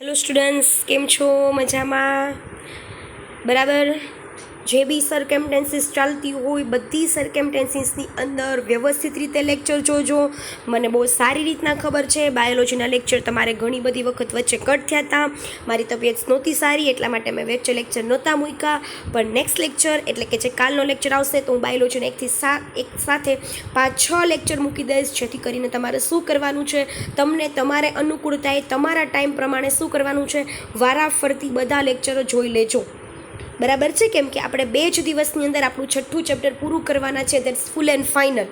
Hello students, કેમ છો? મજામાં? બરાબર. જે બી સર્કમટેન્સીસ ચાલતી હોય બધી સર્કમટેન્સીસની અંદર વ્યવસ્થિત રીતે લેક્ચર જોજો. મને બહુ સારી રીતના ખબર છે બાયોલોજીના લેક્ચર તમારે ઘણી બધી વખત વચ્ચે કટ થયા હતા. મારી તબિયત નહોતી સારી એટલા માટે મેં વચ્ચે લેક્ચર નહોતા મૂક્યા. પણ નેક્સ્ટ લેક્ચર એટલે કે જે કાલનો લેક્ચર આવશે તો હું બાયોલોજીના એક સાથે 5-6 લેક્ચર મૂકી દઈશ, જેથી કરીને તમારે શું કરવાનું છે, તમને તમારે અનુકૂળતાએ તમારા ટાઈમ પ્રમાણે શું કરવાનું છે, વારાફરતી બધા લેક્ચરો જોઈ લેજો. બરાબર છે? કેમ કે આપણે 2 જ દિવસની અંદર આપણું 6થું ચેપ્ટર પૂરું કરવાના છે. That's full and final.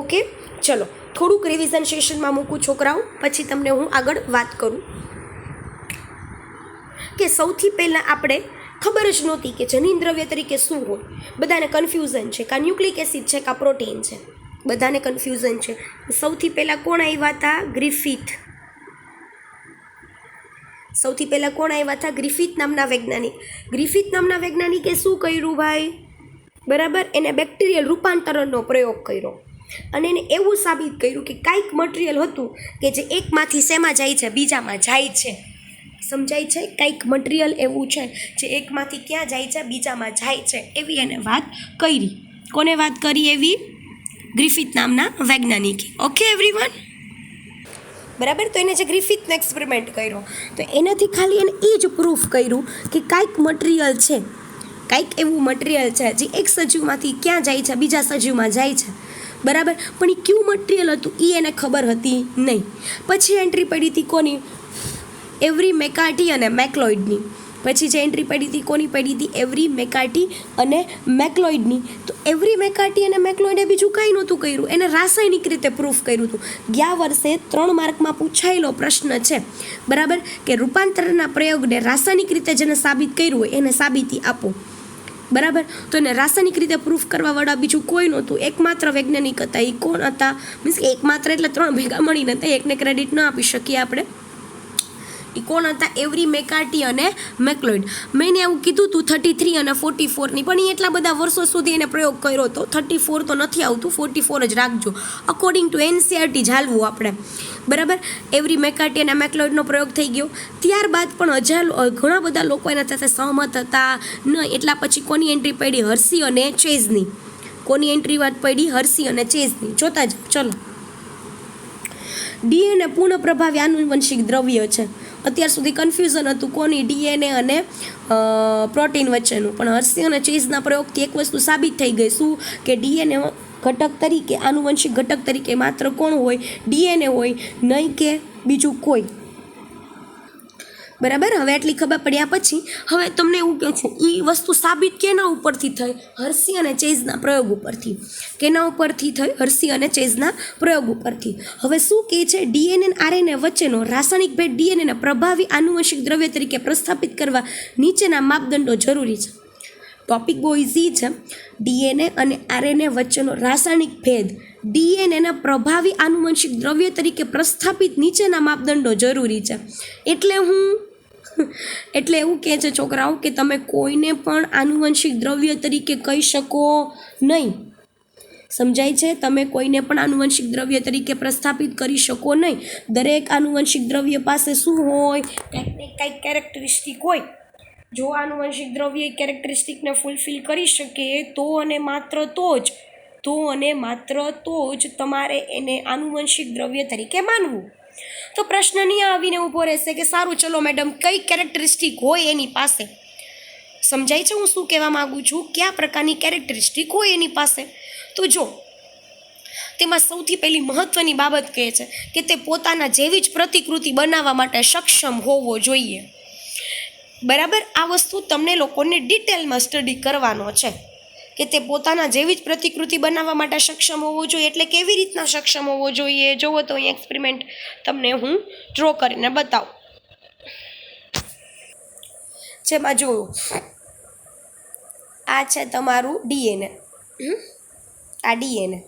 Okay, ચલો થોડુંક રિવિઝન સેશનમાં મૂકું છોકરાઓ, પછી તમને હું આગળ વાત કરું. કે સૌથી પહેલાં આપણે ખબર જ નહોતી કે જનીન દ્રવ્ય તરીકે શું હોય. બધાને કન્ફ્યુઝન છે, કાં ન્યુક્લિક એસિડ છે કાં પ્રોટીન છે, બધાને કન્ફ્યુઝન છે. સૌથી પહેલાં કોણ આવ્યા હતા? ગ્રિફિથ. સૌથી પહેલાં કોણ આવ્યા હતા? ગ્રિફિથ નામના વૈજ્ઞાનિક. ગ્રિફિથ નામના વૈજ્ઞાનિકે શું કર્યું ભાઈ? બરાબર, એને બેક્ટેરિયલ રૂપાંતરણનો પ્રયોગ કર્યો અને એને એવું સાબિત કર્યું કે કાંઈક મટીરિયલ હતું કે જે એકમાંથી શેમાં જાય છે? બીજામાં જાય છે. સમજાય છે? કાંઈક મટીરિયલ એવું છે જે એકમાંથી ક્યાં જાય છે? બીજામાં જાય છે. એવી એને વાત કરી. કોને વાત કરી એવી? ગ્રિફિથ નામના વૈજ્ઞાનિકે. ઓકે એવરીવન, બરાબર. તો એને જે ગ્રિફિથનો એક્સપેરિમેન્ટ કર્યો તો એનાથી ખાલી એને એ જ પ્રૂફ કર્યું કે કાંઈક મટીરિયલ છે, કાંઈક એવું મટીરિયલ છે જે એક સજીવમાંથી ક્યાં જાય છે? બીજા સજીવમાં જાય છે. બરાબર, પણ એ કયું મટીરિયલ હતું એ એને ખબર હતી નહીં. પછી એન્ટ્રી પડી હતી કોની? એવરી મેકાર્ટી અને મેક્લોઇડની. પછી જે એન્ટ્રી પડી હતી કોની પડી હતી? એવરી મેકાર્ટી અને મેક્લોઇડની. તો એવરી મેકાર્ટી અને મેક્લોઇડે બીજું કંઈ નહોતું કર્યું, એને રાસાયણિક રીતે પ્રૂફ કર્યું હતું. ગયા વર્ષે 3 માર્કમાં પૂછાયેલો પ્રશ્ન છે, બરાબર, કે રૂપાંતરના પ્રયોગને રાસાયણિક રીતે જેને સાબિત કર્યું હોય એને સાબિતી આપો. બરાબર, તો એને રાસાયણિક રીતે પ્રૂફ કરવાવાળા બીજું કોઈ નહોતું, એકમાત્ર વૈજ્ઞાનિક હતા. એ કોણ હતા? મીન્સ કે એકમાત્ર એટલે 3 ભેગા મળીને હતા, એકને ક્રેડિટ ન આપી શકીએ આપણે. એ કોણ હતા? એવરી મેકાર્ટી અને મેક્લોઇડ. મેં એવું કીધું હતું 33 અને 44ની, પણ એ એટલા બધા વર્ષો સુધી એને પ્રયોગ કર્યો હતો. 34 તો નથી આવતું, 44 જ રાખજો. અકોર્ડિંગ ટુ એનસીઆરટી ચાલવું આપણે. બરાબર, એવરી મેકાર્ટી અને મેક્લોઇડનો પ્રયોગ થઈ ગયો. ત્યારબાદ પણ ઘણા બધા લોકો એના સાથે સહમત હતા નહીં. એટલા પછી કોની એન્ટ્રી પડી? હર્સી અને ચેઝની. કોની એન્ટ્રી વાત પડી? હર્સી અને ચેઝની. જોતા જ ચલો. ડીએનએ પૂર્ણ પ્રભાવી આનુવંશિક દ્રવ્ય છે. અત્યાર સુધી કન્ફ્યુઝન હતું કોની? ડીએનએ અને પ્રોટીન વચ્ચેનું. પણ હર્સી અને ચેઝના પ્રયોગથી એક વસ્તુ સાબિત થઈ ગઈ. શું? કે ડીએનએ ઘટક તરીકે, આનુવંશિક ઘટક તરીકે માત્ર કોણ હોય? ડીએનએ હોય, નહીં કે બીજું કોઈ. બરાબર, હવે એટલી ખબર પડ્યા પછી હવે તમને એવું કહે છે એ વસ્તુ સાબિત કેના ઉપરથી થઈ? હર્સી અને ચેઝના પ્રયોગ ઉપરથી. કેના ઉપરથી થઈ? હર્સી અને ચેઝના પ્રયોગ ઉપરથી. હવે શું કહે છે? ડીએનએ અને આરએનએ વચ્ચેનો રાસાયણિક ભેદ ડીએનએને પ્રભાવી આનુવંશિક દ્રવ્ય તરીકે પ્રસ્થાપિત કરવા નીચેના માપદંડો જરૂરી છે. ટોપિક બહુ ઇઝી છે. ડીએનએ અને આરએનએ વચ્ચેનો રાસાયણિક ભેદ ડીએનએના પ્રભાવી આનુવંશિક દ્રવ્ય તરીકે પ્રસ્થાપિત નીચેના માપદંડો જરૂરી છે. એટલે એવું કહે છે છોકરાઓ કે તમે કોઈને પણ આનુવંશિક દ્રવ્ય તરીકે કહી શકો નહીં. સમજાય છે? તમે કોઈને પણ આનુવંશિક દ્રવ્ય તરીકે પ્રસ્થાપિત કરી શકો નહીં. દરેક આનુવંશિક દ્રવ્ય પાસે શું હોય? કંઈક કેરેક્ટરિસ્ટિક હોય. જો આનુવંશિક દ્રવ્ય કેરેક્ટરિસ્ટિકને ફૂલફિલ કરી શકે તો અને માત્ર તો જ તમારે એને આનુવંશિક દ્રવ્ય તરીકે માનવું. તો પ્રશ્ન નહીં આવીને ઊભો રહેશે કે સારું ચલો મેડમ કઈ કેરેક્ટરિસ્ટિક હોય એની પાસે. સમજાય છે હું શું કહેવા માગું છું? કયા પ્રકારની કેરેક્ટરિસ્ટિક હોય એની પાસે? તો જો તેમાં સૌથી પહેલી મહત્વની બાબત કહે છે કે તે પોતાના જેવી જ પ્રતિકૃતિ બનાવવા માટે સક્ષમ હોવો જોઈએ. બરાબર, આ વસ્તુ તમને લોકોને ડિટેલમાં સ્ટડી કરવાનો છે કે તે પોતાના જેવી જ પ્રતિકૃતિ બનાવવા માટે સક્ષમ હોવો જોઈએ. એટલે કેવી રીતના સક્ષમ હોવો જોઈએ? જુઓ તો અહીં એક્સપેરિમેન્ટ તમને હું ડ્રો કરીને બતાવું. જેમાં જોયું આ છે તમારું ડીએનએ. આ ડીએનએ.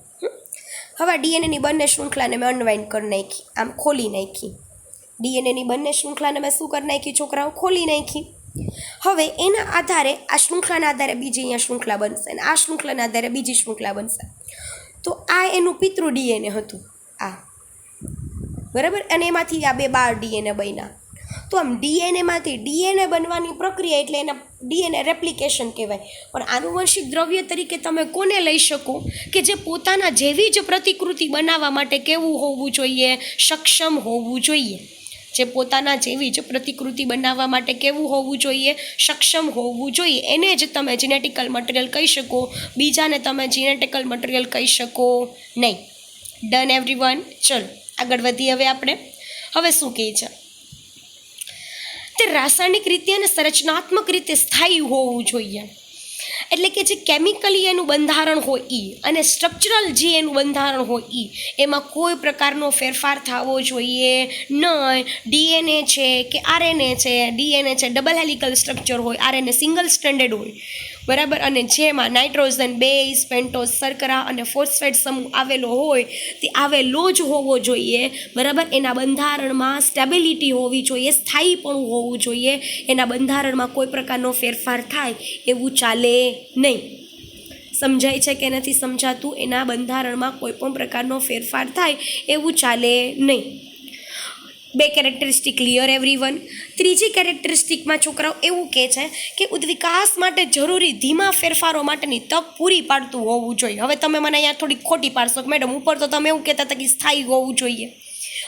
હવે ડીએનએની બંને શૃંખલાને મેં અનવાઇન્ડ કરી નાખી, આમ ખોલી નાખી. ડીએનએની બંને શૃંખલાને મેં શું કરી નાખી છોકરાઓ? ખોલી નાખી. હવે એના આધારે આ શૃંખલાના આધારે બીજી અહીંયા શૃંખલા બનશે અને આ શૃંખલાના આધારે બીજી શૃંખલા બનશે. તો આ એનું પિતૃ ડીએનએ હતું આ. બરાબર, અને એમાંથી આ 2 બાળ ડીએનએ બન્યા. તો આમ ડીએનએમાંથી ડીએનએ બનવાની પ્રક્રિયા એટલે એના ડીએનએ રેપ્લિકેશન કહેવાય. પણ આનુવંશિક દ્રવ્ય તરીકે તમે કોને લઈ શકો કે જે પોતાના જેવી જ પ્રતિકૃતિ બનાવવા માટે કેવું હોવું જોઈએ? સક્ષમ હોવું જોઈએ. જે પોતાના જેવી જ પ્રતિકૃતિ બનાવવા માટે કેવું હોવું જોઈએ? સક્ષમ હોવું જોઈએ. એને જ તમે જીનેટિકલ મટીરિયલ કહી શકો, બીજાને તમે જીનેટિકલ મટીરિયલ કહી શકો નહીં. Done everyone? ચલો આગળ વધીએ. હવે શું કહે છે? તે રાસાયણિક રીતે અને સંરચનાત્મક રીતે સ્થાયી હોવું જોઈએ. એટલે કે જે કેમિકલી એનું બંધારણ હોય એ અને સ્ટ્રક્ચરલ જે એનું બંધારણ હોય એ, એમાં કોઈ પ્રકારનો ફેરફાર થવો જોઈએ નહીં. ડીએનએ છે કે આરએનએ છે, ડીએનએ છે ડબલ હેલિકલ સ્ટ્રક્ચર હોય, આરએનએ સિંગલ સ્ટ્રેન્ડેડ હોય, બરાબર. અને જેમાં નાઇટ્રોજન, બેઝ, પેન્ટોઝ, શર્કરા અને ફોસ્ફેટ સમૂહ આવેલો હોય તે આવેલો જ હોવો જોઈએ, બરાબર. એના બંધારણમાં સ્ટેબિલિટી હોવી જોઈએ, સ્થાયીપણું હોવું જોઈએ. એના બંધારણમાં કોઈ પ્રકારનો ફેરફાર થાય એવું ચાલે નહીં. સમજાય છે કે નથી સમજાતું? એના બંધારણમાં કોઈ પણ પ્રકારનો ફેરફાર થાય એવું ચાલે નહીં. 2 કેરેક્ટરિસ્ટિક ક્લિયર એવરીવન? ત્રીજી કેરેક્ટરિસ્ટિકમાં છોકરાઓ એવું કહે છે કે ઉદ્વિકાસ માટે જરૂરી ધીમા ફેરફારો માટેની તક પૂરી પાડતું હોવું જોઈએ. હવે તમે મને અહીંયા થોડી ખોટી પાડશો કે મેડમ ઉપર તો તમે એવું કહેતા હતા કે સ્થાયી હોવું જોઈએ,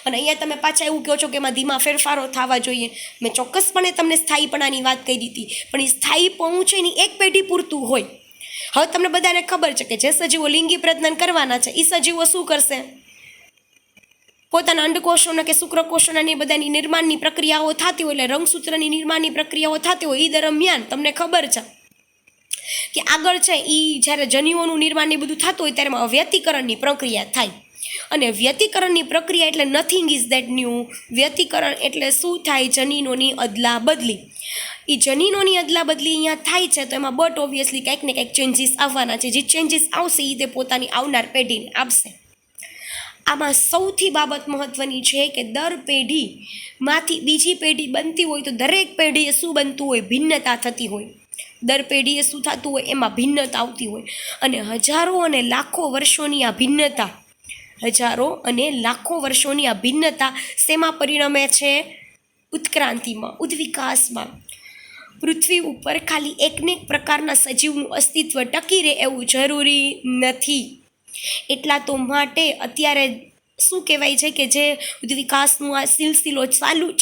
અને અહીંયા તમે પાછા એવું કહો છો કે એમાં ધીમા ફેરફારો થવા જોઈએ. મેં ચોક્કસપણે તમને સ્થાયીપણાની વાત કરી હતી, પણ એ સ્થાયીપણું છે એની એક પેઢી પૂરતું હોય. હવે તમને બધાને ખબર છે કે જે સજીવો લિંગી પ્રજનન કરવાના છે એ સજીવો શું કરશે? પોતાના અંડકોષોના કે શુક્રકોષોના એ બધાની નિર્માણની પ્રક્રિયાઓ થતી હોય, એટલે રંગસૂત્રની નિર્માણની પ્રક્રિયાઓ થતી હોય, એ દરમિયાન તમને ખબર છે કે આગળ છે એ જ્યારે જન્યુઓનું નિર્માણ એ બધું થતું હોય ત્યારે એમાં વ્યતિકરણની પ્રક્રિયા થાય. અને વ્યતિકરણની પ્રક્રિયા એટલે નથિંગ ઇઝ ધેટ ન્યૂ. વ્યતિકરણ એટલે શું થાય? જનીનોની અદલા બદલી. એ જનીનોની અદલા બદલી અહીંયા થાય છે તો એમાં બટ ઓબ્વિયસલી કંઈક ને કંઈક ચેન્જીસ આવવાના છે. જે ચેન્જીસ આવશે એ તે પોતાની આવનાર પેઢીને આપશે. આમાં સૌથી બાબત મહત્ત્વની છે કે દર પેઢીમાંથી બીજી પેઢી બનતી હોય તો દરેક પેઢીએ શું બનતું હોય? ભિન્નતા થતી હોય. દર પેઢીએ શું થતું હોય? એમાં ભિન્નતા આવતી હોય. અને હજારો અને લાખો વર્ષોની આ ભિન્નતા, હજારો અને લાખો વર્ષોની આ ભિન્નતા શેમાં પરિણમે છે? ઉત્ક્રાંતિમાં, ઉદ્વિકાસમાં. પૃથ્વી ઉપર ખાલી એકને એક પ્રકારના સજીવનું અસ્તિત્વ ટકી રહે એવું જરૂરી નથી. એટલા તો માટે અત્યારે શું કહેવાય છે કે જે વિકાસનું આ સિલસિલો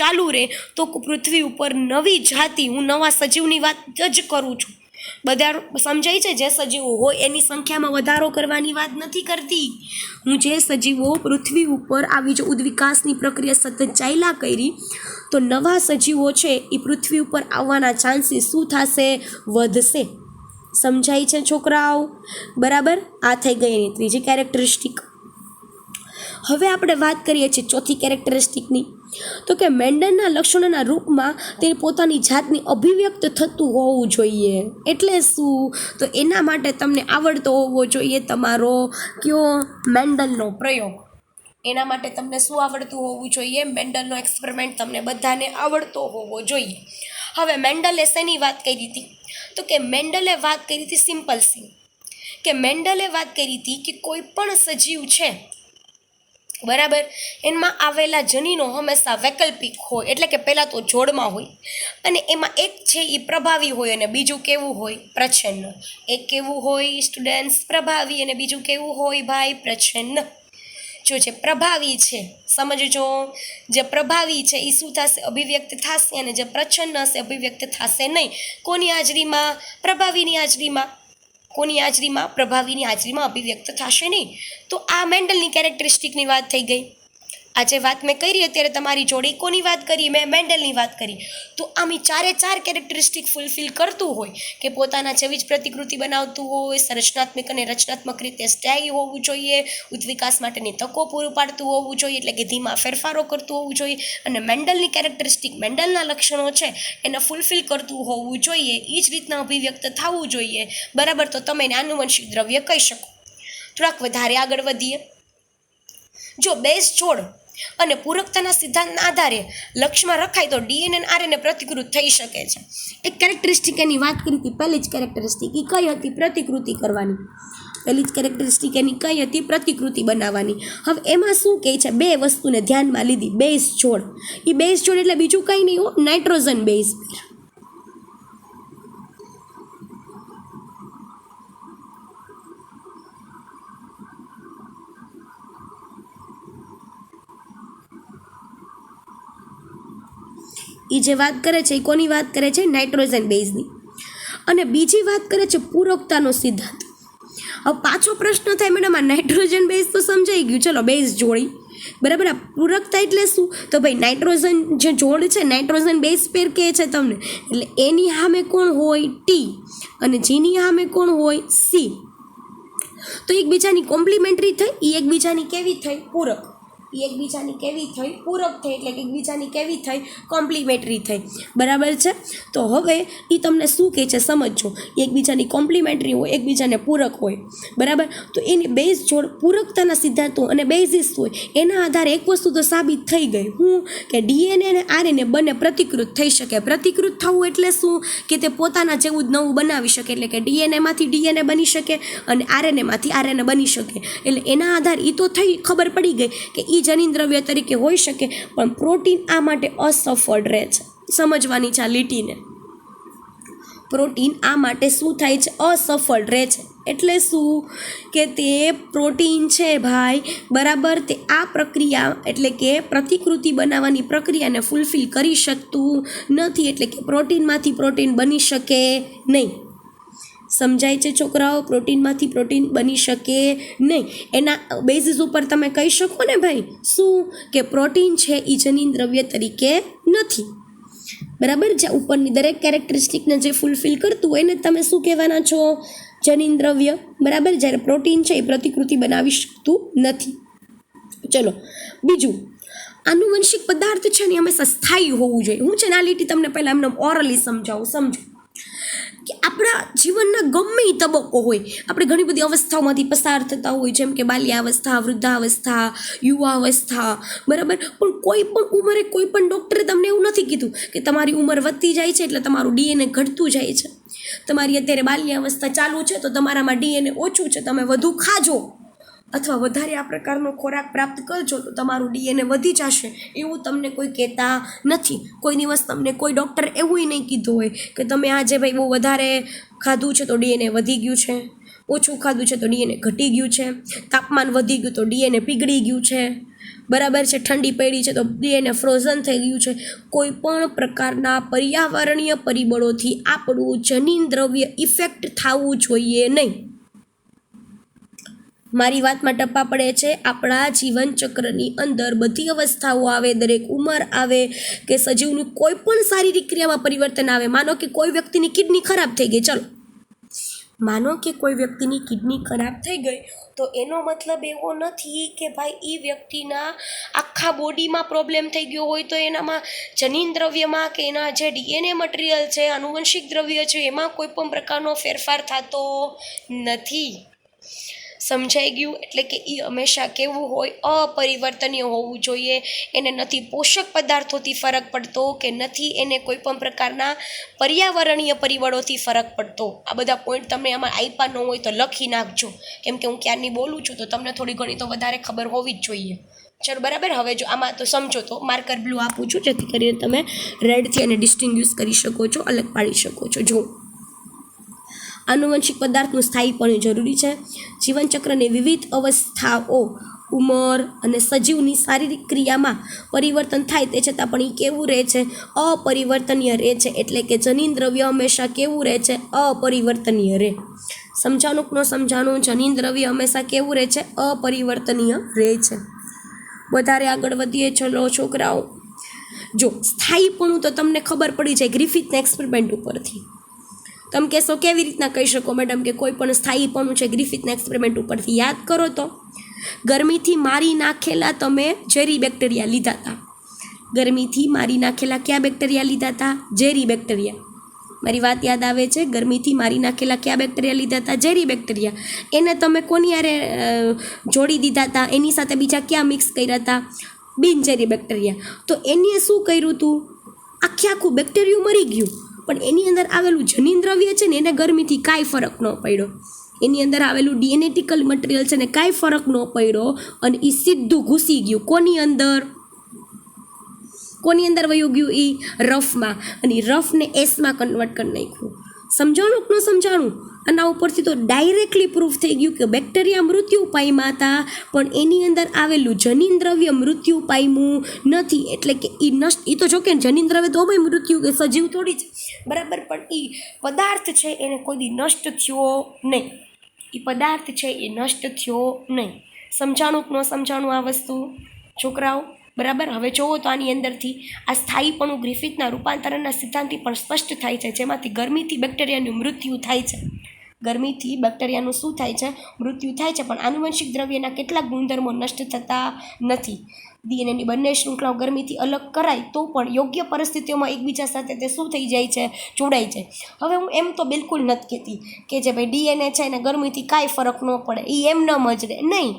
ચાલુ રહે તો પૃથ્વી ઉપર નવી જાતિ, હું નવા સજીવની વાત જ કરું છું. બધા સમજાય છે? જે સજીવો હોય એની સંખ્યામાં વધારો કરવાની વાત નથી કરતી હું. જે સજીવો પૃથ્વી ઉપર આવી જો ઉદ્વિકાસની પ્રક્રિયા સતત ચાલ્યા કરી તો નવા સજીવો છે એ પૃથ્વી ઉપર આવવાના ચાન્સીસ શું થશે? વધશે. સમજાય છે છોકરાઓ? બરાબર. આ થઈ ગઈ એની ત્રીજી કેરેક્ટરિસ્ટિક. હવે આપણે વાત કરીએ છીએ ચોથી કેરેક્ટરિસ્ટિકની, તો કે મેન્ડલના લક્ષણોના રૂપમાં તે પોતાની જાતની અભિવ્યક્ત થતું હોવું જોઈએ. એટલે શું? તો એના માટે તમને આવડતો હોવો જોઈએ તમારો કયો? મેન્ડલનો પ્રયોગ. એના માટે તમને શું આવડતું હોવું જોઈએ? મેન્ડલનો એક્સપેરિમેન્ટ તમને બધાને આવડતો હોવો જોઈએ. હવે મેન્ડલે શેની વાત કરી હતી? તો કે મેન્ડલે વાત કરી હતી સિમ્પલ સી, કે મેન્ડલે વાત કરી હતી કે કોઈ પણ સજીવ છે, બરાબર, એમાં આવેલા જનીનો હંમેશા વૈકલ્પિક હોય, એટલે કે પહેલાં તો જોડમાં હોય અને એમાં એક છે એ પ્રભાવી હોય અને બીજું કેવું હોય? પ્રચ્છન્ન. એક કેવું હોય સ્ટુડન્ટ્સ? પ્રભાવી. અને બીજું કેવું હોય ભાઈ? પ્રચ્છન્ન. જો જે પ્રભાવી છે સમજજો, જે પ્રભાવી છે એ શું થશે? અભિવ્યક્ત થશે. અને જે પ્રચ્છન્ન હશે અભિવ્યક્ત થશે નહીં. કોની હાજરીમાં? પ્રભાવીની હાજરીમાં. કોની હાજરીમાં? પ્રભાવીની હાજરીમાં અભિવ્યક્ત થશે નહીં. તો આ મેન્ડલની કેરેક્ટરિસ્ટિકની વાત થઈ ગઈ. આજે વાત મેં કરી અત્યારે તમારી જોડે કોની વાત કરી? મેં મેન્ડલની વાત કરી. તો આમી ચારે ચાર કેરેક્ટરિસ્ટિક ફૂલફિલ કરતું હોય કે પોતાના જેવી જ પ્રતિકૃતિ બનાવતું હોય, સંરચનાત્મક અને રચનાત્મક રીતે સ્થાયી હોવું જોઈએ, ઉદ્વિકાસ માટેની તકો પૂરું પાડતું હોવું જોઈએ, એટલે કે ધીમા ફેરફારો કરતું હોવું જોઈએ, અને મેન્ડલની કેરેક્ટરિસ્ટિક, મેન્ડલના લક્ષણો છે એને ફૂલફિલ કરતું હોવું જોઈએ. એ જ રીતના અભિવ્યક્ત થવું જોઈએ, બરાબર. તો તમે એને આનુવંશિક દ્રવ્ય કહી શકો. થોડાક વધારે આગળ વધીએ. જો બેઝ છોડ અને પૂરકતાના સિદ્ધાંતના આધારે લક્ષમાં રખાય તો ડીએનએ અને આરએનએ પ્રતિકૃત થઈ શકે છે. એક કેરેક્ટરિસ્ટિક એની વાત કરી હતી, પહેલી જ કેરેક્ટરિસ્ટિક એ કઈ હતી? પ્રતિકૃતિ કરવાની. પહેલી જ કેરેક્ટરિસ્ટિક એની કઈ હતી? પ્રતિકૃતિ બનાવવાની. હવે એમાં શું કહે છે? બે વસ્તુને ધ્યાનમાં લીધી. બેઝ જોડ. એ બેઝ જોડ એટલે બીજું કંઈ નહીં હો, નાઇટ્રોજન બેઝ પેર. એ જે વાત કરે છે એ કોની વાત કરે છે? નાઇટ્રોજન બેઝની. અને બીજી વાત કરે છે પૂરકતાનો સિદ્ધાંત. હવે પાછો પ્રશ્ન થાય, મેડમ આ નાઇટ્રોજન બેઝ તો સમજાઈ ગયું, ચલો બેઝ જોડી, બરાબર. આ પૂરકતા એટલે શું? તો ભાઈ નાઇટ્રોજન જે જોડ છે, નાઇટ્રોજન બેઝ પેર કહે છે તમને, એટલે એની સામે કોણ હોય? ટી, અને જીની સામે કોણ હોય? સી. તો એકબીજાની કોમ્પ્લિમેન્ટરી થઈ, એ એકબીજાની કેવી થઈ? પૂરક. એકબીજાની કેવી થઈ? પૂરક થઈ, એટલે કે એકબીજાની કેવી થઈ? કોમ્પ્લિમેન્ટરી થઈ, બરાબર છે. તો હવે એ તમને શું કહે છે સમજો, એકબીજાની કોમ્પ્લિમેન્ટરી હોય, એકબીજાને પૂરક હોય, બરાબર. તો એની બેઝ જોડ પૂરકતાના સિદ્ધાંતો અને બેઝિસ હોય, એના આધારે એક વસ્તુ તો સાબિત થઈ ગઈ, હું કે ડીએનએ અને આરએનએ બંને પ્રતિકૃત થઈ શકે. પ્રતિકૃત થવું એટલે શું? કે તે પોતાના જેવું જ નવું બનાવી શકે, એટલે કે ડીએનએમાંથી ડીએનએ બની શકે અને આરએનએમાંથી આરએનએ બની શકે. એટલે એના આધારે એ તો થઈ ખબર પડી ગઈ કે એ જનીન દ્રવ્ય તરીકે હોઈ શકે, પણ પ્રોટીન આ માટે અસફળ રહે છે. સમજવાની છે આ લીટીને. પ્રોટીન આ માટે શું થાય છે? અસફળ રહે છે. એટલે શું? કે તે પ્રોટીન છે ભાઈ, બરાબર, તે આ પ્રક્રિયા એટલે કે પ્રતિકૃતિ બનાવવાની પ્રક્રિયાને ફૂલફિલ કરી શકતું નથી, એટલે કે પ્રોટીનમાંથી પ્રોટીન બની શકે નહીં. સમજાય છે છોકરાઓ? પ્રોટીનમાંથી પ્રોટીન બની શકે નહીં. એના બેઝિસ ઉપર તમે કહી શકો ને ભાઈ, શું? કે પ્રોટીન છે એ જનીન દ્રવ્ય તરીકે નથી, બરાબર. જે ઉપરની દરેક કેરેક્ટરિસ્ટિકને જે ફૂલફિલ કરતું હોય ને તમે શું કહેવાના છો? જનીન દ્રવ્ય, બરાબર. જ્યારે પ્રોટીન છે એ પ્રતિકૃતિ બનાવી શકતું નથી. ચલો બીજું, આનુવંશિક પદાર્થ છે ને હંમેશા સ્થાયી હોવું જોઈએ. હું છે ને આ લીટી તમને પહેલાં એમને ઓરલી સમજાવું, સમજો કે આપણા જીવનના ગમે એ તબક્કો હોય, આપણે ઘણી બધી અવસ્થાઓમાંથી પસાર થતા હોય, જેમ કે બાલ્યાવસ્થા, વૃદ્ધાવસ્થા, યુવાવસ્થા, બરાબર. પણ કોઈ પણ ઉંમરે કોઈ પણ ડૉક્ટરે તમને એવું નથી કીધું કે તમારી ઉંમર વધતી જાય છે એટલે તમારું ડીએનએ ઘટતું જાય છે. તમારી અત્યારે બાલ્યાવસ્થા ચાલુ છે તો તમારામાં ડીએનએ ઓછું છે, તમે વધુ ખાજો અથવા વધારે આ પ્રકારનો ખોરાક પ્રાપ્ત કરજો તો તમારું ડીએનએ વધી જશે, એવું તમને કોઈ કહેતા નથી. કોઈ દિવસ તમને કોઈ ડૉક્ટર એવું નહીં કીધું હોય કે તમે આજે ભાઈ બહુ વધારે ખાધું છે તો ડીએનએ વધી ગયું છે, ઓછું ખાધું છે તો ડીએનએ ઘટી ગયું છે, તાપમાન વધી ગયું તો ડીએનએ પીગળી ગયું છે, બરાબર છે, ઠંડી પડી છે તો ડીએનએ ફ્રોઝન થઈ ગયું છે. કોઈ પણ પ્રકારના પર્યાવરણીય પરિબળોથી આપણું જનીન દ્રવ્ય ઇફેક્ટ થવું જોઈએ નહીં. મારી વાતમાં ટપ્પા પડે છે. આપણા જીવન ચક્રની અંદર બધી અવસ્થાઓ આવે, દરેક ઉંમર આવે કે સજીવનું કોઈ પણ શારીરિક ક્રિયામાં પરિવર્તન આવે. માનો કે કોઈ વ્યક્તિની કિડની ખરાબ થઈ ગઈ, ચલો માનો કે કોઈ વ્યક્તિની કિડની ખરાબ થઈ ગઈ, તો એનો મતલબ એવો નથી કે ભાઈ એ વ્યક્તિના આખા બોડીમાં પ્રોબ્લેમ થઈ ગયો હોય તો એનામાં જનીન દ્રવ્યમાં કે એના જે ડીએનએ મટીરિયલ છે, આનુવંશિક દ્રવ્ય છે, એમાં કોઈ પણ પ્રકારનો ફેરફાર થતો નથી. સમજાઈ ગયું? એટલે કે એ હંમેશા કેવું હોય? અપરિવર્તનીય હોવું જોઈએ. એને નથી પોષક પદાર્થોથી ફરક પડતો કે નથી એને કોઈ પણ પ્રકારના પર્યાવરણીય પરિબળોથી ફરક પડતો. આ બધા પોઈન્ટ તમે આમાં આપ્યા ન હોય તો લખી નાખજો, કેમ કે હું ક્યારની બોલું છું તો તમને થોડી ઘણી તો વધારે ખબર હોવી જ જોઈએ. ચલો બરાબર. હવે જો આમાં તો સમજો તો માર્કર બ્લુ આપું છું જેથી કરીને તમે રેડથી એને ડિસ્ટિંગ્વિશ કરી શકો છો, અલગ પાડી શકો છો. જો આનુવંશિક પદાર્થનું સ્થાયીપણું જરૂરી છે. જીવનચક્રની વિવિધ અવસ્થાઓ, ઉંમર અને સજીવની શારીરિક ક્રિયામાં પરિવર્તન થાય તે છતાં પણ એ કેવું રહે છે? અપરિવર્તનીય રહે છે. એટલે કે જનીન દ્રવ્ય હંમેશા કેવું રહે છે? અપરિવર્તનીય રહે. સમજાણું કે ન સમજાણું? જનીન દ્રવ્ય હંમેશા કેવું રહે છે? અપરિવર્તનીય રહે છે. વધારે આગળ વધીએ ચલો છોકરાઓ. જો સ્થાયીપણું તો તમને ખબર પડી જાય ગ્રિફિથના એક્સપેરિમેન્ટ ઉપરથી. તમે કહેશો કેવી રીતના કહી શકો મેડમ કે કોઈ પણ સ્થાયીપણું છે ગ્રિફિથના એક્સપેરિમેન્ટ ઉપરથી? યાદ કરો તો, ગરમીથી મારી નાખેલા તમે ઝેરી બેક્ટેરિયા લીધા હતા. ગરમીથી મારી નાખેલા કયા બેક્ટેરિયા લીધા હતા? ઝેરી બેક્ટેરિયા. મારી વાત યાદ આવે છે? ગરમીથી મારી નાખેલા કયા બેક્ટેરિયા લીધા હતા? ઝેરી બેક્ટેરિયા. એને તમે કોની હારે જોડી દીધા હતા? એની સાથે બીજા ક્યાં મિક્સ કર્યા હતા? બિનઝેરી બેક્ટેરિયા. તો એને શું કર્યું હતું? આખું બેક્ટેરિયું મરી ગયું, પણ એની અંદર આવેલું જનીન દ્રવ્ય છે ને એને ગરમીથી કાંઈ ફરક ન પડ્યો. એની અંદર આવેલું ડીએનેટિકલ મટીરિયલ છે ને કાંઈ ફરક ન પડ્યો અને એ સીધું ઘૂસી ગયું કોની અંદર વયું ગયું? એ રફમાં, અને રફને એસમાં કન્વર્ટ કરી નાખ્યું. સમજાણું કે ન સમજાણું? આના ઉપરથી તો ડાયરેક્ટલી પ્રૂફ થઈ ગયું કે બેક્ટેરિયા મૃત્યુ પામ્યા હતા, પણ એની અંદર આવેલું જનીન દ્રવ્ય મૃત્યુ પામ્યું નથી. એટલે કે એ નષ્ટ, એ તો જો કે જનીન દ્રવ્ય તો ભાઈ મૃત્યુ કે સજીવ થોડી છે, બરાબર, પણ એ પદાર્થ છે એને કોઈ દી નષ્ટ થયો નહીં. એ પદાર્થ છે એ નષ્ટ થયો નહીં. સમજાણું કે ન સમજાણું આ વસ્તુ છોકરાઓ? બરાબર. હવે જોવો તો આની અંદરથી આ સ્થાયીપણું ગ્રિફિથના રૂપાંતરણના સિદ્ધાંતથી પણ સ્પષ્ટ થાય છે, જેમાંથી ગરમીથી બેક્ટેરિયાનું મૃત્યુ થાય છે. ગરમીથી બેક્ટેરિયાનું શું થાય છે? મૃત્યુ થાય છે, પણ આનુવંશિક દ્રવ્યના કેટલાક ગુણધર્મો નષ્ટ થતા નથી. ડીએનએની બંને શૃંખલાઓ ગરમીથી અલગ કરાય તો પણ યોગ્ય પરિસ્થિતિઓમાં એકબીજા સાથે તે શું થઈ જાય છે? જોડાઈ જાય. હવે હું એમ તો બિલકુલ નથી કહેતી કે જે ભાઈ ડીએનએ છે એને ગરમીથી કાંઈ ફરક ન પડે, એ એમ ન મજડે, નહીં.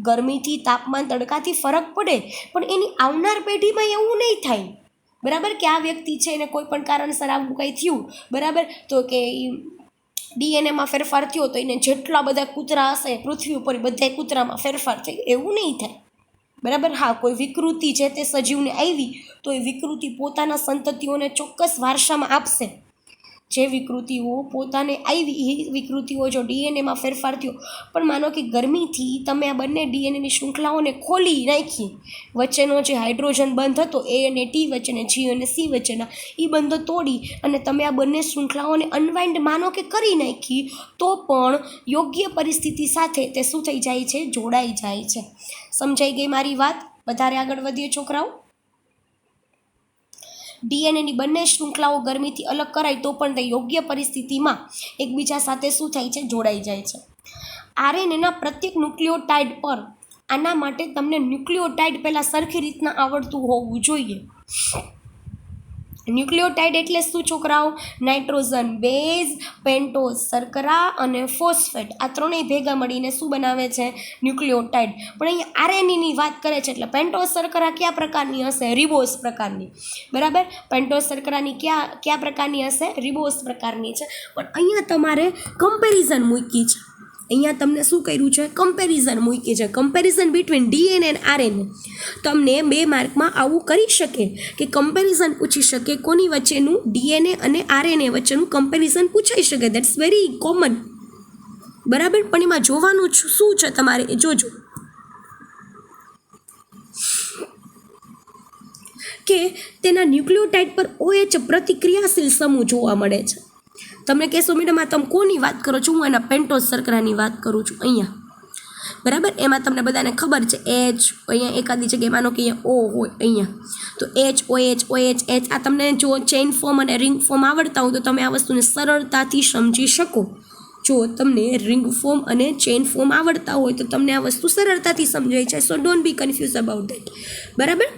ગરમીથી, તાપમાન, તડકાથી ફરક પડે, પણ એની આવનાર પેઢીમાં એવું નહીં થાય, બરાબર, કે આ વ્યક્તિ છે એને કોઈ પણ કારણસર આવું કંઈ થયું, બરાબર, તો કે ડીએનએમાં ફેરફાર થયો તો એને જેટલા બધા કૂતરા હશે પૃથ્વી ઉપર બધા કૂતરામાં ફેરફાર થઈ, એવું નહીં થાય, બરાબર. હા, કોઈ વિકૃતિ છે તે સજીવને આવી તો એ વિકૃતિ પોતાના સંતતિઓને ચોક્કસ વારસામાં આપશે. જે વિકૃતિઓ પોતાને આવી એ વિકૃતિઓ જો ડીએનએમાં ફેરફાર થયો, પણ માનો કે ગરમીથી તમે આ બંને ડીએનએની શૃંખલાઓને ખોલી નાખી, વચ્ચેનો જે હાઇડ્રોજન બંધ હતો એ અને ટી વચ્ચેને, જી અને સી વચ્ચેના, એ બંધ તોડી અને તમે આ બંને શૃંખલાઓને અનવાઇન્ડ માનો કે કરી નાખી, તો પણ યોગ્ય પરિસ્થિતિ સાથે તે શું થઈ જાય છે? જોડાઈ જાય છે. સમજાઈ ગઈ મારી વાત? વધારે આગળ વધીએ છોકરાઓ. ડીએનએની બંને શૃંખલાઓ ગરમીથી અલગ કરાય તો પણ તે યોગ્ય પરિસ્થિતિમાં એકબીજા સાથે શું થાય છે? જોડાઈ જાય છે. આરએનએના પ્રત્યેક ન્યુક્લિયોટાઇડ પર, આના માટે તમને ન્યુક્લિયોટાઇડ પહેલાં સરખી રીતના આવડતું હોવું જોઈએ. ન્યુક્લિયોટાઇડ એટલે શું છોકરાઓ? નાઇટ્રોજન બેઝ, પેન્ટોઝ શર્કરા અને ફોસ્ફેટ, આ ત્રણેય ભેગા મળીને શું બનાવે છે? ન્યુક્લિયોટાઇડ. પણ અહીંયા આરએનએની વાત કરે છે એટલે પેન્ટોઝ શર્કરા કયા પ્રકારની હશે? રિબોઝ પ્રકારની, બરાબર. પેન્ટોઝ શર્કરાની કયા પ્રકારની હશે? રિબોઝ પ્રકારની છે. પણ અહીંયા તમારે કમ્પેરિઝન મૂકી છે. અહીંયા તમને શું કર્યું છે? કમ્પેરિઝન મૂકી છે. Comparison between DNA and RNA. તમને 2 માર્કમાં આવું કરી શકે કે કમ્પેરિઝન પૂછી શકે, કોની વચ્ચેનું? ડીએનએ અને આરએનએ વચ્ચેનું કમ્પેરિઝન પૂછાઈ શકે. દેટ્સ વેરી કોમન, બરાબર. પણ એમાં જોવાનું શું છે તમારે? એ જોજો કે તેના ન્યુક્લિયોટાઇડ પર OH પ્રતિક્રિયાશીલ સમૂહ જોવા મળે છે. તમે કહેશો મેડમ આ તમે કોની વાત કરો છો? હું એના પેન્ટોઝ શર્કરાની વાત કરું છું અહીંયા, બરાબર. એમાં તમને બધાને ખબર છે એચ, અહીંયા એકાદી જગ્યાએ માનો કે અહીંયા O હોય, અહીંયા તો OH આ તમને જો ચેઇન ફોર્મ અને રિંગ ફોર્મ આવડતા હોય તો તમે આ વસ્તુને સરળતાથી સમજી શકો. જો તમને રિંગ ફોર્મ અને ચેઇન ફોર્મ આવડતા હોય તો તમને આ વસ્તુ સરળતાથી સમજાય છે. સો don't be confuse about that, બરાબર.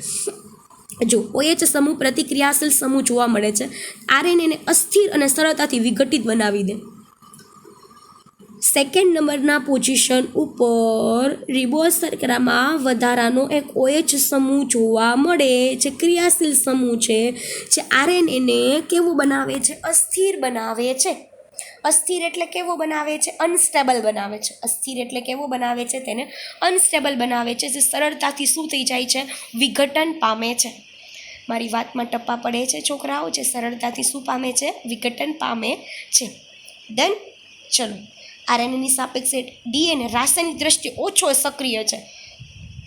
જો OH સમૂહ પ્રતિક્રિયાશીલ સમૂહ જોવા મળે છે. આરએનએને અસ્થિર અને સરળતાથી વિઘટિત બનાવી દે. સેકન્ડ નંબરના પોઝિશન ઉપર રિબોઝ શર્કરામાં વધારાનો એક OH સમૂહ જોવા મળે, જે ક્રિયાશીલ સમૂહ છે, જે આરએનએને કેવું બનાવે છે? અસ્થિર બનાવે છે. અસ્થિર એટલે કેવો બનાવે છે? અનસ્ટેબલ બનાવે છે. અસ્થિર એટલે કેવો બનાવે છે? તેને અનસ્ટેબલ બનાવે છે, જે સરળતાથી શું થઈ જાય છે? વિઘટન પામે છે. મારી વાતમાં ટપ્પા પડે છે છોકરાઓ? જે સરળતાથી શું પામે છે? વિઘટન પામે છે. ડન. ચલો, આરએનએની સાપેક્ષે ડીએનએ રાસાયણિક દ્રષ્ટિએ ઓછો સક્રિય છે.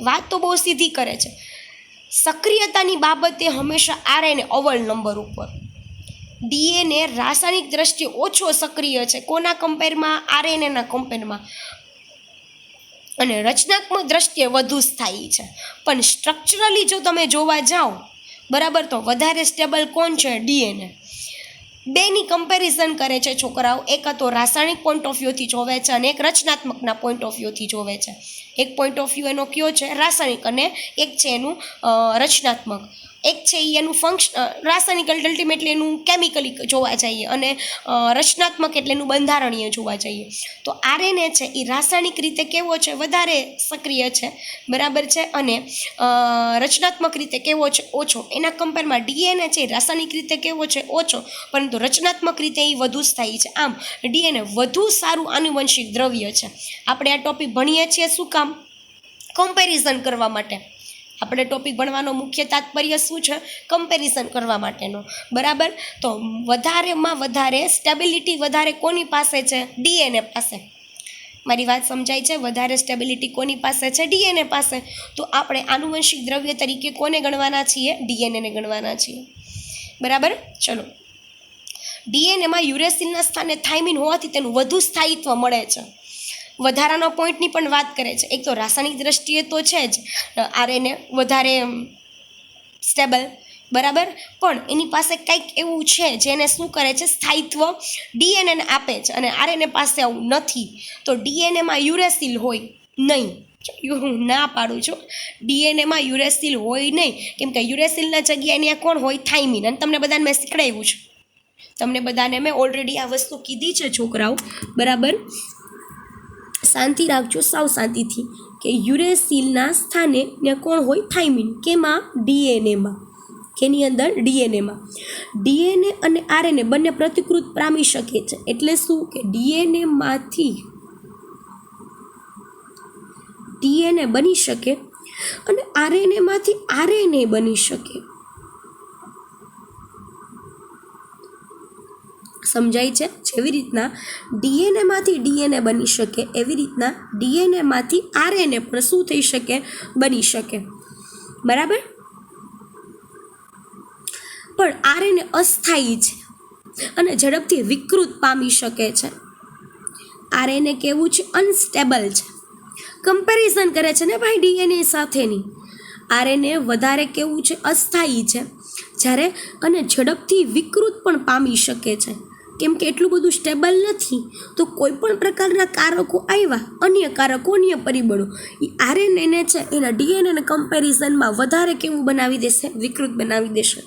વાત તો બહુ સીધી કરે છે. સક્રિયતાની બાબતે હંમેશા આરએનએ અવ્વલ નંબર ઉપર. ડીએનએ રાસાયણિક દ્રષ્ટિએ ઓછો સક્રિય છે. કોના કમ્પેરમાં? આરએનએના કમ્પેરમાં. અને રચનાત્મક દ્રષ્ટિએ વધુ સ્થાયી છે. પણ સ્ટ્રક્ચરલી જો તમે જોવા જાઓ, બરાબર, તો વધારે સ્ટેબલ કોણ છે? ડીએનએ. બેની કમ્પેરિઝન કરે છે છોકરાઓ. એક તો રાસાયણિક પોઈન્ટ ઓફ વ્યૂથી જોવે છે અને એક રચનાત્મકના પોઈન્ટ ઓફ વ્યૂથી જોવે છે. એક પોઈન્ટ ઓફ વ્યૂ એનો કયો છે? રાસાયણિક, અને એક છે એનું રચનાત્મક. એક છે એ એનું રાસાયણિક અલ્ટિમેટલી એનું કેમિકલી જોવા જઈએ, અને રચનાત્મક એટલે એનું બંધારણીય જોવા જઈએ. તો આરએનએ છે એ રાસાયણિક રીતે કેવો છે, વધારે સક્રિય છે, બરાબર છે, અને રચનાત્મક રીતે કેવો છે, ઓછો. એના કમ્પેરમાં ડીએનએ છે રાસાયણિક રીતે કેવો છે, ઓછો, પરંતુ રચનાત્મક રીતે એ વધુ સ્થાયી છે. આમ ડીએનએ વધુ સારું આનુવંશિક દ્રવ્ય છે. આપણે આ ટોપિક ભણીએ છીએ શું કામ? કમ્પેરિઝન કરવા માટે. આપણે ટોપિક ભણવાનો મુખ્ય તાત્પર્ય શું છે? કમ્પેરિઝન કરવા માટેનો, બરાબર. તો વધારેમાં વધારે સ્ટેબિલિટી વધારે કોની પાસે છે? ડીએનએ પાસે. મારી વાત સમજાય છે? વધારે સ્ટેબિલિટી કોની પાસે છે? ડીએનએ પાસે. તો આપણે આનુવંશિક દ્રવ્ય તરીકે કોને ગણવાના છીએ? ડીએનએને ગણવાના છીએ, બરાબર. ચલો, ડીએનએમાં યુરેસિલના સ્થાને થાઇમિન હોવાથી તેનું વધુ સ્થાયિત્વ મળે છે. વધારાના પોઈન્ટની પણ વાત કરે છે. એક તો રાસાયણિક દ્રષ્ટિએ તો છે જ આરએનએ વધારે સ્ટેબલ, બરાબર, પણ એની પાસે કંઈક એવું છે જેને શું કરે છે? સ્થાયિત્વ ડીએનએને આપે છે, અને આરએનએ પાસે આવું નથી. તો ડીએનએમાં યુરેસિલ હોય નહીં. હું ના પાડું છું, ડીએનએમાં યુરેસિલ હોય નહીં, કેમ કે યુરેસિલના જગ્યાએ અહીંયા કોણ હોય? થાઇમિન. અને તમને બધાને મેં શીખડાવ્યું છે, તમને બધાને મેં ઓલરેડી આ વસ્તુ કીધી છે છોકરાઓ, બરાબર. શાંતિ રાખજો, સાવ શાંતિથી, કે યુરેસિલના સ્થાને ત્યાં કોણ હોય? થાઇમિન. કેમાં? ડીએનએમાં. કેની અંદર? ડીએનએમાં. ડીએનએ અને આરએનએ બંને પ્રતિકૃત પામી શકે છે. એટલે શું? કે ડીએનએમાંથી ડીએનએ બની શકે અને આરએનએમાંથી આરએનએ બની શકે. સમજાય છે? જેવી રીતના ડીએનએમાંથી ડીએનએ બની શકે, એવી રીતના ડીએનએમાંથી આરએનએ પણ શું થઈ શકે? બની શકે, બરાબર. પણ આરએનએ અસ્થાયી છે અને ઝડપથી વિકૃત પામી શકે છે. આરએનએ કેવું છે? અનસ્ટેબલ છે. કમ્પેરિઝન કરે છે ને ભાઈ ડીએનએ સાથેની. આરએનએ વધારે કેવું છે? અસ્થાયી છે, જ્યારે અને ઝડપથી વિકૃત પણ પામી શકે છે. કેમ કે એટલું બધું સ્ટેબલ નથી, તો કોઈ પણ પ્રકારના કારકો આવ્યા, અન્ય કારકો, અન્ય પરિબળો, એ આરએનએને છે એના ડીએનએના કમ્પેરિઝનમાં વધારે કેવું બનાવી દેશે? વિકૃત બનાવી દેશે.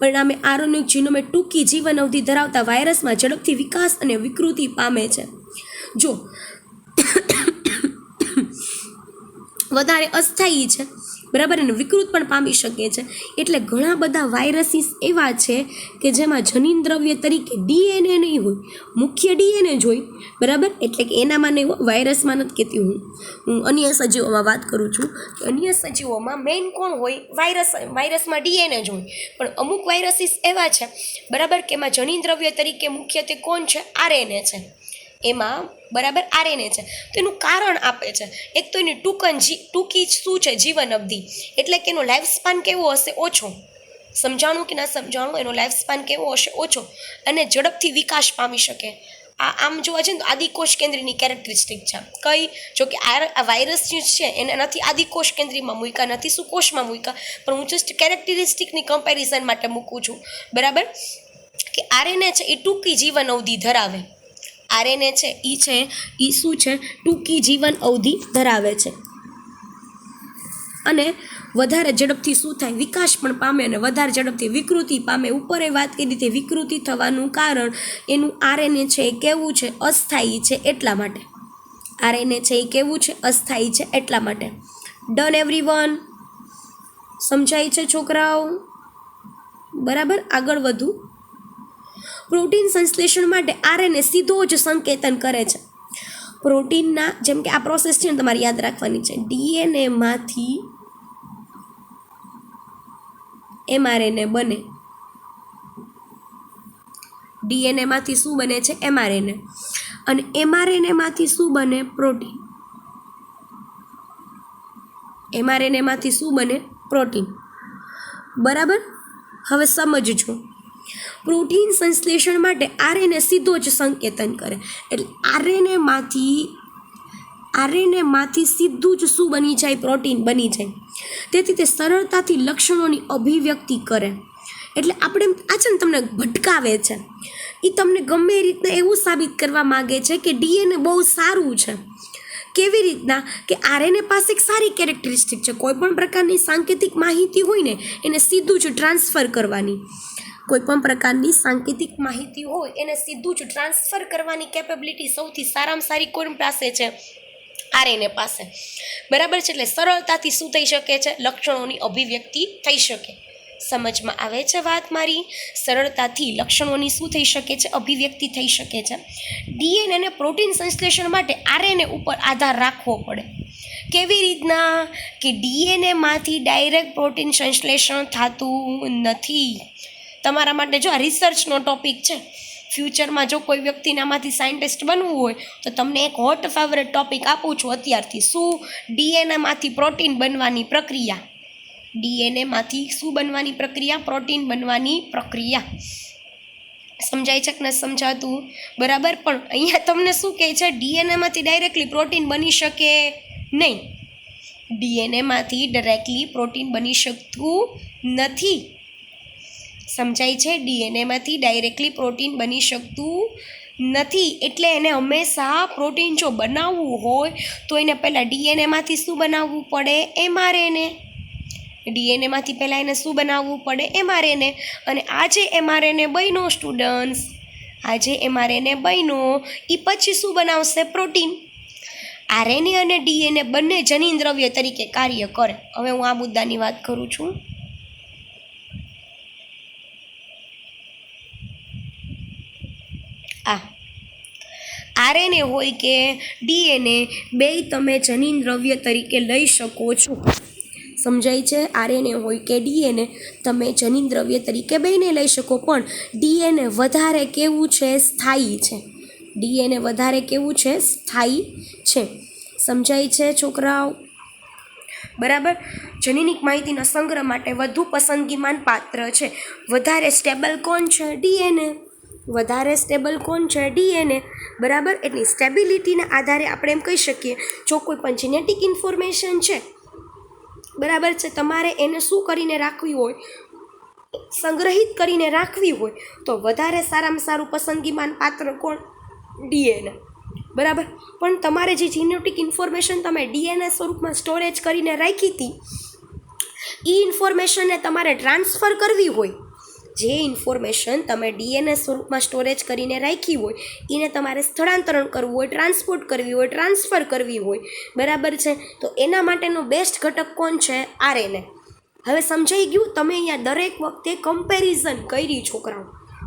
પરિણામે આરએનએ જીનોમે ટૂંકી જીવન અવધિ ધરાવતા વાયરસમાં ઝડપથી વિકાસ અને વિકૃતિ પામે છે. જો વધારે અસ્થાયી છે, બરાબર, અને વિકૃત પણ પામી શકે છે. એટલે ઘણા બધા વાયરસીસ એવા છે કે જેમાં જનીન દ્રવ્ય તરીકે ડીએનએ નહીં હોય, મુખ્ય ડીએનએ જ હોય, બરાબર. એટલે કે એનામાં નહીં હોય, વાયરસમાં નથી કહેતી હું અન્ય સજીવોમાં વાત કરું છું. અન્ય સજીવોમાં મેઇન કોણ હોય? વાયરસમાં ડીએનએ જ હોય. પણ અમુક વાયરસીસ એવા છે, બરાબર, કે એમાં જનીન દ્રવ્ય તરીકે મુખ્યત્વે કોણ છે? આરએનએ છે એમાં, બરાબર, આરએનએ છે. તો એનું કારણ આપે છે. એક તો એની ટૂંકી શું છે? જીવન અવધિ. એટલે કે એનો લાઈફ સ્પાન કેવો હશે? ઓછો. સમજાણું કે ના સમજાણું? એનો લાઈફ સ્પાન કેવો હશે? ઓછો. અને ઝડપથી વિકાસ પામી શકે. આમ જોવા જઈએ તો આદિકોષ કેન્દ્રની કેરેક્ટરિસ્ટિક છે. કઈ? જો કે આ વાયરસ જે છે એને નથી આદિકોષ કેન્દ્રીમાં મૂક્યા, નથી સુકોષમાં મૂક્યા, પણ હું જસ્ટ કેરેક્ટરિસ્ટિકની કમ્પેરિઝન માટે મૂકું છું, બરાબર. કે આરએનએ છે એ ટૂંકી જીવન અવધિ ધરાવે. આરએનએ છે એ શું છે? ટૂંકી જીવન અવધિ ધરાવે છે, અને વધારે ઝડપથી શું થાય? વિકાસ પણ પામે, અને વધારે ઝડપથી વિકૃતિ પામે. ઉપર એ વાત કરી રીતે વિકૃતિ થવાનું કારણ એનું આરએનએ છે એ કેવું છે? અસ્થાયી છે, એટલા માટે. આરએનએ છે એ કેવું છે? અસ્થાયી છે, એટલા માટે. Done everyone? સમજાય છે છોકરાઓ? બરાબર. આગળ વધુ. પ્રોટીન સંશ્લેષણ માટે આરએનએ સીધો જ સંકેતન કરે છે. પ્રોટીનના, જેમ કે આ પ્રોસેસ છે ને તમારે યાદ રાખવાની છે, ડીએનએમાંથી એમઆરએનએ બને. ડીએનએમાંથી શું બને છે? એમઆરએનએ. અને એમઆરએનએમાંથી શું બને? પ્રોટીન. એમઆરએનએમાંથી શું બને? પ્રોટીન, બરાબર. હવે સમજજો, પ્રોટીન સંશ્લેષણ માટે આરએનએ સીધો જ સંકેતન કરે. એટલે આરએનએમાંથી સીધું જ શું બની જાય? પ્રોટીન બની જાય. તેથી તે સરળતાથી લક્ષણોની અભિવ્યક્તિ કરે. એટલે આપણે આ છે ને તમને ભટકાવે છે, એ તમને ગમે એ રીતના એવું સાબિત કરવા માગે છે કે ડીએનએ બહુ સારું છે, કેવી રીતના કે આરએનએ પાસે એક સારી કેરેક્ટરિસ્ટિક છે, કોઈ પણ પ્રકારની સાંકેતિક માહિતી હોય ને એને સીધું જ ટ્રાન્સફર કરવાની, કોઈ પણ પ્રકારની સાંકેતિક માહિતી હોય એને સીધું જ ટ્રાન્સફર કરવાની કેપેબિલિટી સૌથી સારામાં સારી કોણ પાસે છે? આરએનએ પાસે, બરાબર છે. એટલે સરળતાથી શું થઈ શકે છે? લક્ષણોની અભિવ્યક્તિ થઈ શકે. સમજમાં આવે છે વાત મારી? સરળતાથી લક્ષણોની શું થઈ શકે છે? અભિવ્યક્તિ થઈ શકે છે. ડીએનએ ને પ્રોટીન સંશ્લેષણ માટે આરએનએ ઉપર આધાર રાખવો પડે. કેવી રીતના? કે ડીએનએમાંથી ડાયરેક્ટ પ્રોટીન સંશ્લેષણ થતું નથી. તમારા માટે જો આ રિસર્ચનો ટોપિક છે, ફ્યુચરમાં જો કોઈ વ્યક્તિને આમાંથી સાયન્ટિસ્ટ બનવું હોય તો તમને એક હોટ ફેવરેટ ટોપિક આપું છું અત્યારથી. શું? ડીએનએમાંથી પ્રોટીન બનવાની પ્રક્રિયા. ડીએનએમાંથી શું બનવાની પ્રક્રિયા? પ્રોટીન બનવાની પ્રક્રિયા. સમજાય છે કે ન સમજાતું? બરાબર. પણ અહીંયા તમને શું કહે છે? ડીએનએમાંથી ડાયરેક્ટલી પ્રોટીન બની શકે નહીં. ડીએનએમાંથી ડાયરેક્ટલી પ્રોટીન બની શકતું નથી. સમજાય છે? ડીએનએમાંથી ડાયરેક્ટલી પ્રોટીન બની શકતું નથી. એટલે એને હંમેશા પ્રોટીન જો બનાવવું હોય તો એને પહેલાં ડીએનએમાંથી શું બનાવવું પડે? એમઆરએનએ. ડીએનએમાંથી પહેલાં એને શું બનાવવું પડે? એમઆરએનએ. અને આ જે એમઆરએનએ બન્યો સ્ટુડન્ટ્સ, આ જે એમઆરએનએ બન્યો એ પછી શું બનાવશે? પ્રોટીન. આરએનએ અને ડીએનએ બંને જનીન દ્રવ્ય તરીકે કાર્ય કરે. હવે હું આ મુદ્દાની વાત કરું છું. આરએનએ હોય કે ડીએનએ બેય તમે જનીન દ્રવ્ય તરીકે લઈ શકો છો. સમજાય છે? આરએનએ હોય કે ડીએનએ તમે જનીન દ્રવ્ય તરીકે બેયને લઈ શકો, પણ ડીએનએ વધારે કેવું છે? સ્થાયી છે. ડીએનએ વધારે કેવું છે? સ્થાયી છે. સમજાય છે છોકરાઓ? બરાબર. જનીનિક માહિતીના સંગ્રહ માટે વધુ પસંદગીમાન પાત્ર છે. વધારે સ્ટેબલ કોણ છે? ડીએનએ. વધારે સ્ટેબલ કોણ છે? ડીએનએ. બરાબર. એટલી સ્ટેબિલિટીના આધારે આપણે એમ કહી શકીએ, જો કોઈ પણ જેનેટિક ઇન્ફોર્મેશન છે, બરાબર છે, તમારે એને શું કરીને રાખવી હોય? સંગ્રહિત કરીને રાખવી હોય તો વધારે સારામાં સારું પસંદગીમાન પાત્ર કોણ? ડીએનએ. બરાબર. પણ તમારે જે જેનેટિક ઇન્ફોર્મેશન તમે ડીએનએ સ્વરૂપમાં સ્ટોરેજ કરીને રાખી હતી, એ ઇન્ફોર્મેશનને તમારે ટ્રાન્સફર કરવી હોય, જે ઇન્ફોર્મેશન તમે ડીએનએ સ્વરૂપમાં સ્ટોરેજ કરીને રાખી હોય એને તમારે સ્થળાંતરણ કરવું હોય, ટ્રાન્સપોર્ટ કરવી હોય, ટ્રાન્સફર કરવી હોય, બરાબર છે, તો એના માટેનો બેસ્ટ ઘટક કોણ છે? આરએનએ. હવે સમજાઈ ગયું? તમે અહીંયા દરેક વખતે કમ્પેરિઝન કરી છોકરાઓ.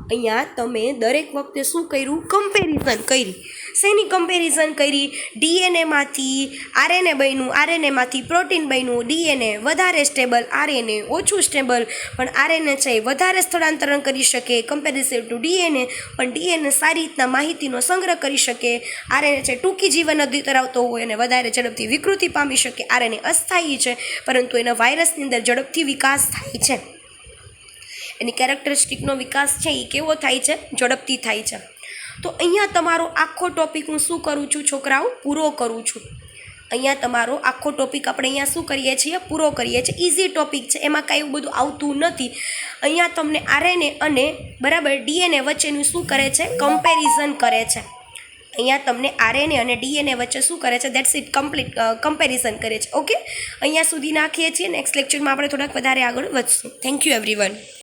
અહીંયા તમે દરેક વખતે શું કર્યું? કમ્પેરિઝન કરી. શેની કમ્પેરિઝન કરી? ડીએનએમાંથી આરએનએ બન્યું, આરએનએમાંથી પ્રોટીન બન્યું, ડીએનએ વધારે સ્ટેબલ, આરએનએ ઓછું સ્ટેબલ, પણ આરએનએ છે એ વધારે સ્થળાંતરણ કરી શકે કમ્પેરિઝિવ ટુ ડીએનએ, પણ ડીએનએ સારી રીતના માહિતીનો સંગ્રહ કરી શકે. આરએનએ છે ટૂંકી જીવન અવધિ ધરાવતો હોય અને વધારે ઝડપથી વિકૃતિ પામી શકે. આરએનએ અસ્થાયી છે, પરંતુ એના વાયરસની અંદર ઝડપથી વિકાસ થાય છે. એની કેરેક્ટરિસ્ટિકનો વિકાસ છે એ કેવો થાય છે? ઝડપથી થાય છે. તો અહીંયા તમારો આખો ટોપિક હું શું કરું છું છોકરાઓ? પૂરો કરું છું. અહીંયા તમારો આખો ટોપિક આપણે અહીંયા શું કરીએ છીએ? પૂરો કરીએ છીએ. ઇઝી ટોપિક છે, એમાં કાંઈ એવું બધું આવતું નથી. અહીંયા તમને આરએનએ અને બરાબર ડીએનએ વચ્ચેનું શું કરે છે? કમ્પેરિઝન કરે છે. અહીંયા તમને આરએનએ અને ડીએનએ વચ્ચે શું કરે છે? દેટ્સ ઇટ, કમ્પ્લીટ કમ્પેરિઝન કરે છે. ઓકે, અહીંયા સુધી નાખીએ છીએ. નેક્સ્ટ લેક્ચરમાં આપણે થોડાક વધારે આગળ વધશું. Thank you everyone.